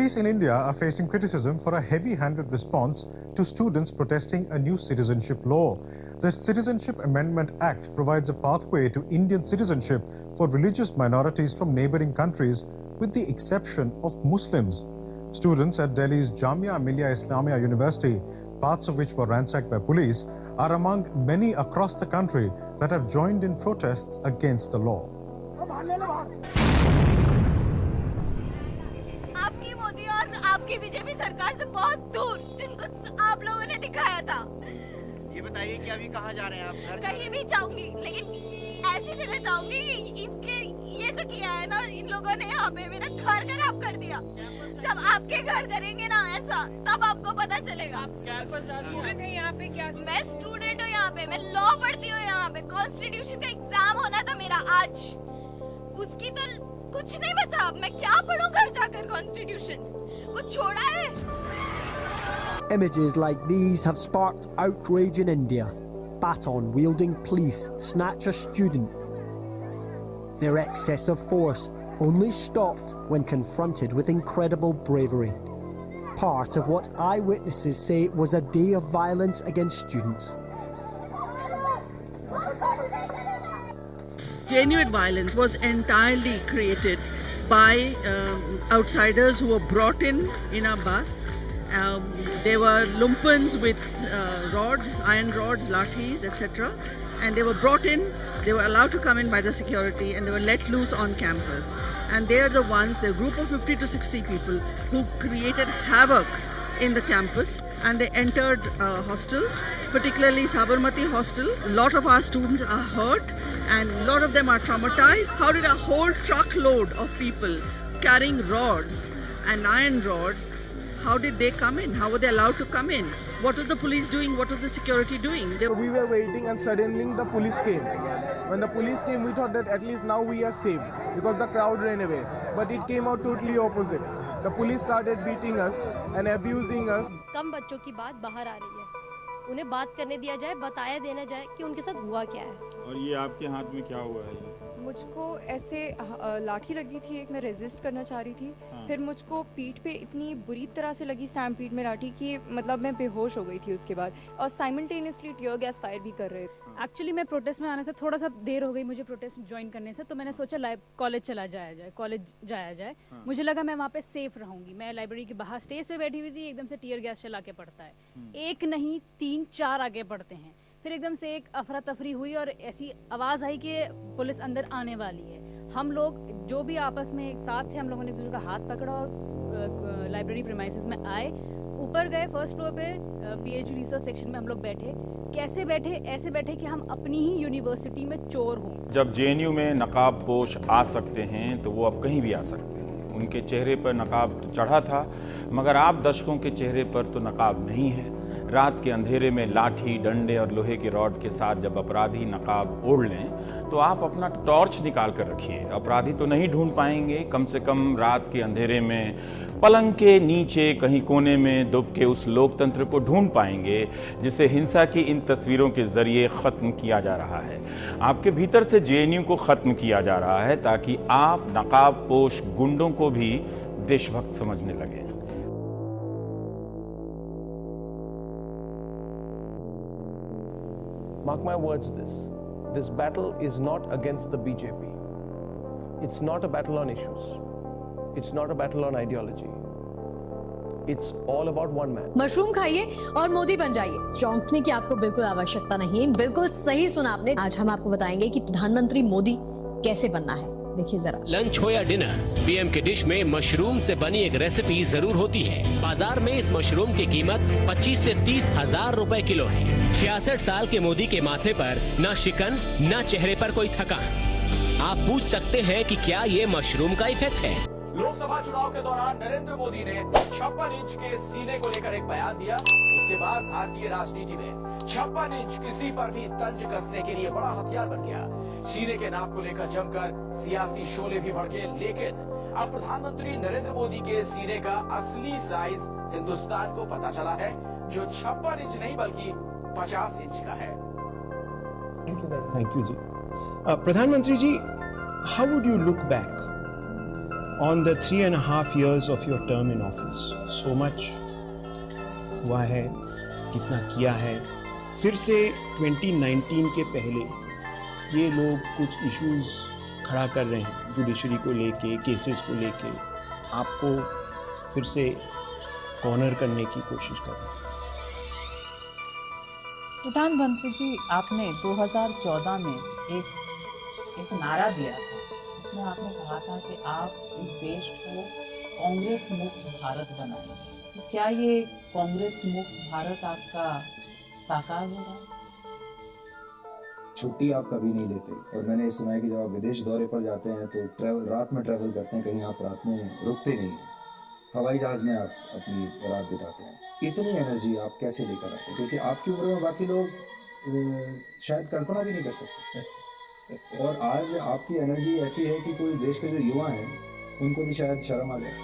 Police in India are facing criticism for a heavy-handed response to students protesting a new citizenship law. The Citizenship Amendment Act provides a pathway to Indian citizenship for religious minorities from neighboring countries, with the exception of Muslims. Students at Delhi's Jamia Millia Islamia University, parts of which were ransacked by police, are among many across the country that have joined in protests against the law. आपकी मोदी और आपकी BJP सरकार से बहुत दूर, जिनको आप लोगों ने दिखाया था। ये बताइए कि अभी कहाँ जा रहे हैं आप? घर कहीं भी जाऊंगी, लेकिन ऐसी जगह जाऊंगी कि इसके ये जो किया है ना इन लोगों ने, यहाँ पे मेरा घर खराब कर दिया। जब आपके घर करेंगे ना ऐसा, तब आपको पता चलेगा। स्टूडेंट है यहाँ पे क्या? मैं स्टूडेंट हूँ यहाँ पे, मैं लॉ पढ़ती हूँ यहाँ पे। कॉन्स्टिट्यूशन का एग्जाम होना था मेरा आज, उसकी तो कुछ नहीं बचा। अब मैं क्या पढ़ूं घर जाकर? कॉन्स्टिट्यूशन कुछ छोड़ा है? Images like these have sparked outrage in India. Baton-wielding police snatch a student. Their excessive force only stopped when confronted with incredible bravery. Part of what eyewitnesses say was a day of violence against students. Genuine violence was entirely created by outsiders who were brought in our bus. They were lumpens with rods, iron rods, lathis, etc. And they were brought in, they were allowed to come in by the security, and they were let loose on campus. And they are the ones, the group of 50 to 60 people who created havoc in the campus, and they entered hostels, particularly Sabarmati hostel. A lot of our students are hurt and a lot of them are traumatized. How did a whole truckload of people carrying rods and iron rods, how did they come in? How were they allowed to come in? What was the police doing? What was the security doing? We were waiting and suddenly the police came. When the police came, we thought that at least now we are saved because the crowd ran away. But it came out totally opposite. The police started beating us and abusing us. कम बच्चों की बात बाहर आ रही है, उन्हें बात करने दिया जाए, बताया देना जाए कि उनके साथ हुआ क्या है। और ये आपके हाथ में क्या हुआ है? मुझको ऐसे लाठी लगी थी, एक मैं रेजिस्ट करना चाह रही थी। फिर मुझको पीठ पे इतनी बुरी तरह से लगी स्टैम्पीड में लाठी कि मतलब मैं बेहोश हो गई थी उसके बाद, और साइमल्टेनियसली टियर गैस फायर भी कर रहे थे। एक्चुअली मैं प्रोटेस्ट में आने से थोड़ा सा देर हो गई मुझे प्रोटेस्ट ज्वाइन करने से, तो मैंने सोचा कॉलेज चला जाया जाए, कॉलेज जाया जाए। मुझे लगा मैं वहाँ पे सेफ रहूंगी। मैं लाइब्रेरी के बाहर स्टेज पे बैठी हुई थी, एकदम से टियर गैस चला के पड़ता है, एक नहीं 3-4 आगे पड़ते हैं। फिर एकदम से एक अफरा तफरी हुई और ऐसी आवाज़ आई कि पुलिस अंदर आने वाली है। हम लोग जो भी आपस में एक साथ थे, हम लोगों ने एक दूसरे का हाथ पकड़ा और लाइब्रेरी प्रीमाइसेस में आए, ऊपर गए फर्स्ट फ्लोर पे पीएचडी रिसर्च सेक्शन में हम लोग बैठे। कैसे बैठे? ऐसे बैठे कि हम अपनी ही यूनिवर्सिटी में चोर हों। जब जेएनयू में नकाब पोश आ सकते हैं तो वो अब कहीं भी आ सकते हैं। उनके चेहरे पर नकाब तो चढ़ा था, मगर आप दर्शकों के चेहरे पर तो नकाब नहीं है। रात के अंधेरे में लाठी, डंडे और लोहे के रॉड के साथ जब अपराधी नकाब ओढ़ लें तो आप अपना टॉर्च निकाल कर रखिए। अपराधी तो नहीं ढूंढ पाएंगे, कम से कम रात के अंधेरे में पलंग के नीचे कहीं कोने में दुब के उस लोकतंत्र को ढूंढ पाएंगे जिसे हिंसा की इन तस्वीरों के जरिए ख़त्म किया जा रहा है। आपके भीतर से जेएनयू को ख़त्म किया जा रहा है ताकि आप नकाब पोश गुंडों को भी देशभक्त समझने लगें। Mark my words this battle is not against the BJP. It's not a battle on issues. It's not a battle on ideology. It's all about one man. Mushroom खाइए और मोदी बन जाइए। चौंकने की आपको बिल्कुल आवश्यकता नहीं, बिल्कुल सही सुना आपने। आज हम आपको बताएंगे कि प्रधानमंत्री मोदी कैसे बनना है। देखिए जरा। लंच हो या डिनर, पीएम के डिश में मशरूम से बनी एक रेसिपी जरूर होती है। बाजार में इस मशरूम की कीमत 25 से 30 हजार रुपए किलो है। 66 साल के मोदी के माथे पर न शिकन न चेहरे पर कोई थकान। आप पूछ सकते हैं कि क्या ये मशरूम का इफेक्ट है? लोकसभा चुनाव के दौरान नरेंद्र मोदी ने 56 इंच के सीने को लेकर एक बयान दिया। उसके बाद भारतीय राजनीति में 56 इंच किसी पर भी तंज कसने के लिए बड़ा हथियार बन गया। सीने के नाप को लेकर जमकर सियासी शोले भी भड़के, लेकिन अब प्रधानमंत्री नरेंद्र मोदी के सीने का असली साइज हिंदुस्तान को पता चला है, जो 56 इंच नहीं बल्कि 50 इंच का है। Thank you ji. प्रधानमंत्री ji, how would you look back on the 3.5 years of your term in office. So much हुआ है, कितना किया है. फिर से 2019 के पहले ये लोग कुछ इश्यूज खड़ा कर रहे हैं जुडिशरी को लेके, केसेस को लेके. आपको फिर से कॉर्नर करने की कोशिश कर रहे हैं. प्रधानमंत्री जी, आपने 2014 में एक नारा दिया था. उसमें आपने कहा था कि आप इस देश को कांग्रेस मुक्त भारत बनाएंगे. तो क्या ये कांग्रेस मुक्त भारत आपका साकार हो रहा है? छुट्टी आप कभी नहीं लेते, और मैंने ये सुना है कि जब आप विदेश दौरे पर जाते हैं तो रात में ट्रैवल करते हैं, कहीं आप रात में रुकते नहीं हैं, हवाई जहाज में आप अपनी रात बिताते हैं. इतनी एनर्जी आप कैसे लेकर आते हैं? क्योंकि आपकी उम्र में बाकी लोग शायद कल्पना भी नहीं कर सकते. और आज आपकी एनर्जी ऐसी है कि कोई देश के जो युवा हैं उनको भी शायद शर्म आ जाए.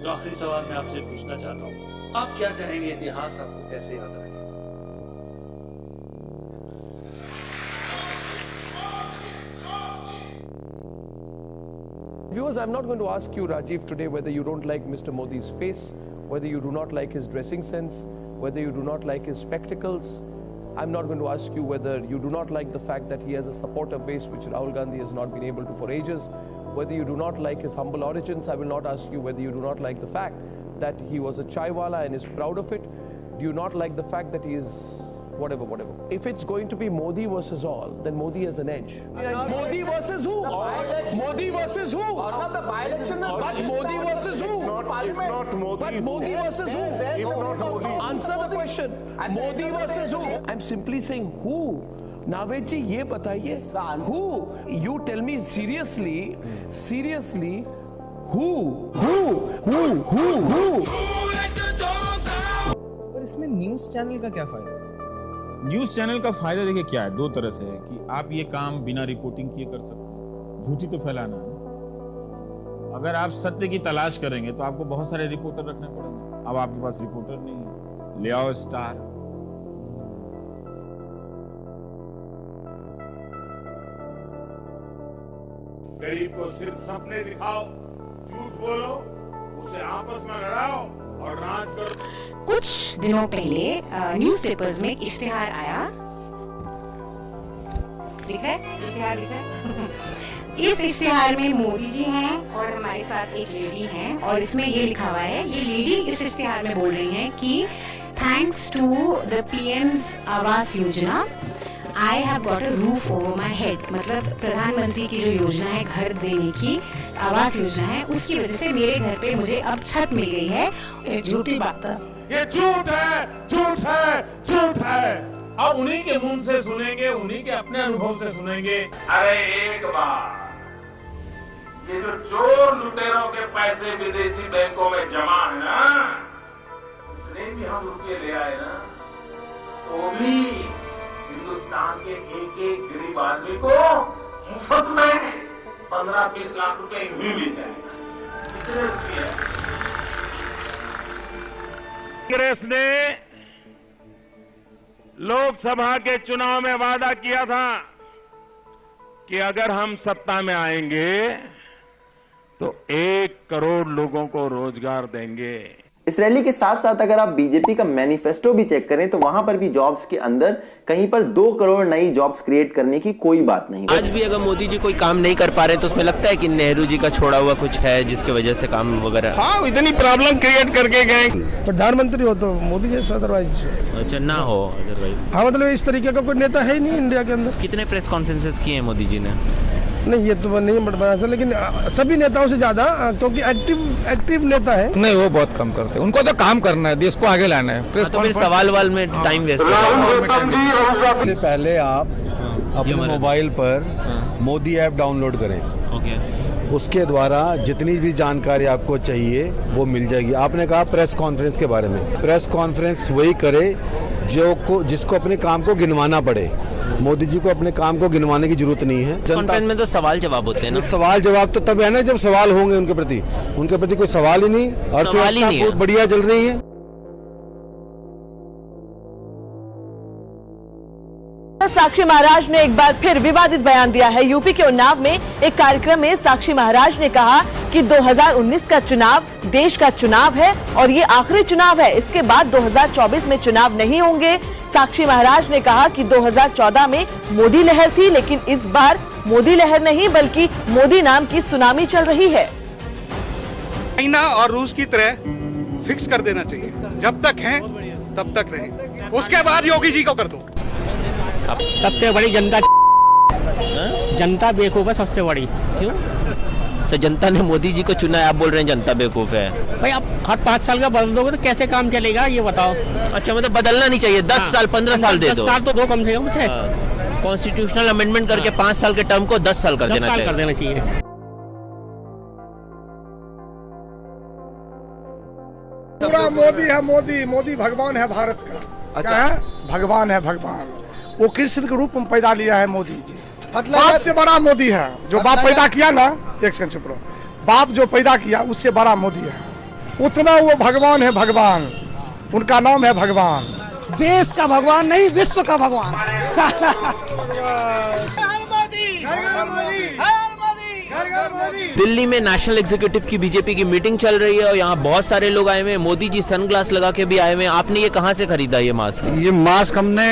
तो आखिरी सवाल मैं आपसे पूछना चाहता हूँ, आप क्या चाहेंगे इतिहास आपको कैसे याद रखे? Viewers, I'm not going to ask you, Rajiv, today whether you don't like Mr. Modi's face, whether you do not like his dressing sense, whether you do not like his spectacles. I'm not going to ask you whether you do not like the fact that he has a supporter base which Rahul Gandhi has not been able to for ages, whether you do not like his humble origins. I will not ask you whether you do not like the fact that he was a chaiwala and is proud of it. Do you not like the fact that he is whatever. If it's going to be Modi versus all, then Modi has an edge. Modi versus who? Modi versus who? But Modi versus who? But Modi versus who? Answer the question. Modi versus who? I'm simply saying who. Naved जी ये बताइए, who? You tell me seriously, who? पर इसमें news channel का क्या फायदा? News channel का फायदा देखिए क्या है, दो तरह से है कि आप ये काम बिना रिपोर्टिंग किए कर सकते हैं. झूठी तो फैलाना है. अगर आप सत्य की तलाश करेंगे तो आपको बहुत सारे रिपोर्टर रखने पड़ेंगे. अब आपके पास रिपोर्टर नहीं है, ले आओ स्टार. गरीब को सिर्फ सपने दिखाओ, झूठ बोलो, उसे आपस में लड़ाओ और राज करो. कुछ दिनों पहले न्यूज़पेपर्स में एक इश्तिहार आया. दिखा है इश्तिहार? इस इश्तिहार में मोदी जी हैं और हमारे साथ एक लेडी हैं, और इसमें ये लिखा हुआ है, ये लेडी इस इश्तिहार में बोल रही हैं कि thanks to the PM's Awas Yojana I have got a roof over my head. मतलब प्रधानमंत्री की जो योजना है, घर देने की आवास योजना है, उसकी वजह से मेरे घर पे मुझे अब छत मिल गई है. ये झूठी बात है, ये झूठ है, झूठ है, झूठ है. और उन्हीं के मुंह से सुनेंगे, उन्हीं के अपने अनुभव से सुनेंगे. अरे एक बार ये जो चोर लुटेरों के पैसे विदेशी बैंकों में जमा है ना, उसने भी हम रुपये ले आए ना, तो भी हिंदुस्तान के एक गरीब आदमी को मुफ्त में 15-20 लाख रुपए यूं मिल जाएगा. कितने रुपये? कांग्रेस ने लोकसभा के चुनाव में वादा किया था कि अगर हम सत्ता में आएंगे तो 1 करोड़ लोगों को रोजगार देंगे. इस रैली के साथ साथ अगर आप बीजेपी का मैनिफेस्टो भी चेक करें तो वहां पर भी जॉब्स के अंदर कहीं पर 2 करोड़ नई जॉब्स क्रिएट करने की कोई बात नहीं. आज भी अगर मोदी जी कोई काम नहीं कर पा रहे तो उसमें लगता है कि नेहरू जी का छोड़ा हुआ कुछ है जिसकी वजह से काम वगैरह. हाँ, इतनी प्रॉब्लम क्रिएट करके गए. प्रधानमंत्री हो तो मोदी जैसा, अदरवाइज अच्छा ना हो अदरवाइज. हाँ, मतलब इस तरीके का कोई नेता है ही नहीं इंडिया के अंदर. कितने प्रेस कॉन्फ्रेंसेस किए हैं मोदी जी ने? नहीं, ये तो नहीं बता था, लेकिन सभी नेताओं से ज्यादा, क्योंकि एक्टिव नेता है. नहीं, वो बहुत कम करते हैं. उनको तो काम करना है, देश को आगे लाना है. प्रेस तो फिर सवाल में टाइम वेस्ट. से पहले आप अपने मोबाइल पर मोदी ऐप डाउनलोड करें. उसके द्वारा जितनी भी जानकारी आपको चाहिए वो मिल जाएगी. आपने कहा प्रेस कॉन्फ्रेंस के बारे में. प्रेस कॉन्फ्रेंस वही करे जिसको अपने काम को गिनवाना पड़े. मोदी जी को अपने काम को गिनवाने की जरूरत नहीं है. जनता में तो सवाल जवाब होते हैं ना. सवाल जवाब तो तब है ना जब सवाल होंगे उनके प्रति कोई सवाल ही नहीं. अर्थव्यवस्था बहुत बढ़िया चल रही है. साक्षी महाराज ने एक बार फिर विवादित बयान दिया है। यूपी के उन्नाव में एक कार्यक्रम में साक्षी महाराज ने कहा कि 2019 का चुनाव देश का चुनाव है और ये आखिरी चुनाव है, इसके बाद 2024 में चुनाव नहीं होंगे। साक्षी महाराज ने कहा कि 2014 में मोदी लहर थी, लेकिन इस बार मोदी लहर नहीं बल्कि मोदी नाम की सुनामी चल रही है। चाइना और रूस की तरह फिक्स कर देना चाहिए, जब तक हैं तब तक रहे, उसके बाद योगी जी को कर दो। सबसे बड़ी जनता बेवकूफ है, सबसे बड़ी। क्यों? तो जनता ने मोदी जी को चुना है, आप बोल रहे हैं जनता बेवकूफ है। भाई आप हर 5 साल का बदल दोगे तो कैसे काम चलेगा, ये बताओ। अच्छा, मतलब बदलना नहीं चाहिए, 10 साल 15 साल दे दो। 10 साल तो दो कम से कम। कॉन्स्टिट्यूशनल अमेंडमेंट करके 5 साल के टर्म को 10 साल कर देना चाहिए। पूरा मोदी है, मोदी भगवान है भारत का। अच्छा है, भगवान है, भगवान। वो कृष्ण के रूप में पैदा लिया है मोदी जी। बाप से बड़ा मोदी है। जो बाप पैदा किया ना, एक सेकंड चुप रहो, बाप जो पैदा किया उससे बड़ा मोदी है। उतना वो भगवान है, भगवान। उनका नाम है भगवान। देश का भगवान नहीं, विश्व का भगवान। दिल्ली में नेशनल एग्जीक्यूटिव की बीजेपी की मीटिंग चल रही है और यहाँ बहुत सारे लोग आए हुए हैं। मोदी जी सनग्लास लगा के भी आए हुए हैं। आपने ये कहाँ से खरीदा ये मास्क? ये मास्क हमने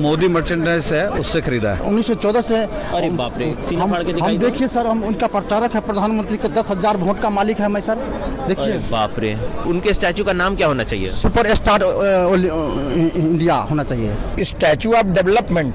मोदी मर्चेंडाइज है, उससे खरीदा है। 1914 से। अरे बाप रे, सीना फाड़ के दिखाई। हम देखिए सर, हम उनका प्रचारक है, प्रधानमंत्री के 10,000 वोट का मालिक है मैं सर। देखिए बाप रे, उनके स्टैचू का नाम क्या होना चाहिए? सुपर स्टार इंडिया होना चाहिए। Statue of development.